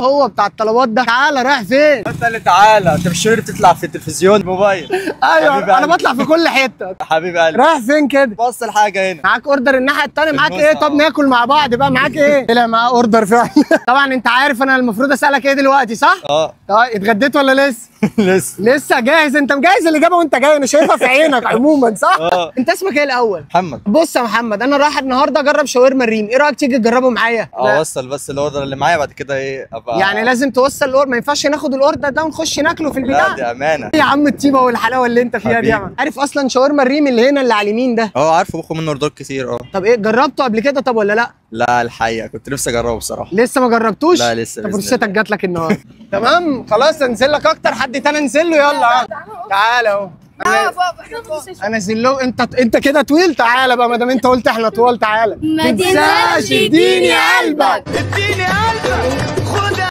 هو بتاع الطلبات ده. تعالى رايح فين؟ انت اللي تعالى، انت مش بتطلع في التلفزيون موبايل؟ ايوه انا بطلع في كل حته. حبيب قلبي رايح فين كده؟ بص الحاجه هنا معاك اوردر الناحيه الثانيه؟ معاك ايه؟ طب ناكل مع بعض بقى. معاك ايه؟ طلع معاه اوردر فعلا. طبعا انت عارف انا المفروض اسالك ايه دلوقتي صح؟ طيب اتغديت ولا لسه؟ لسه جاهز؟ انت مجهز الاجابه وانت جاي، انا شايفها في عينك عموما صح؟ انت اسمك ايه الاول؟ محمد. بص يا محمد، انا رايح النهارده اجرب شاورما الريم، ايه رايك تيجي تجربه معايا؟ اوصل بس الاوردر اللي معايا بعد كده ايه ابقى يعني لازم توصل الاوردر، ما ينفعش ناخد الاوردر ده ونخش ناكله في البتاع. لا دي امانه. ايه يا عم الطيبه والحلاوه اللي انت فيها دي يا عم؟ عارف اصلا شاورما الريم اللي هنا اللي على اليمين ده؟ عارفه، باخد منه اوردر كتير. طب ايه جربته قبل كده طب ولا لا؟ لا الحقيقه كنت نفسي اجربه بصراحه. لسه ما جربتوش؟ لا لسه. طب فرصتك جات لك النهارده. تمام خلاص انزل لك اكتر، حد تاني انزل له. يلا تعالى اهو. انا انزل له. انت كده طويل، تعالى بقى ما دام انت قلت احنا طوال. تعالى ما تنساش اديني قلبك. اديني قلبك.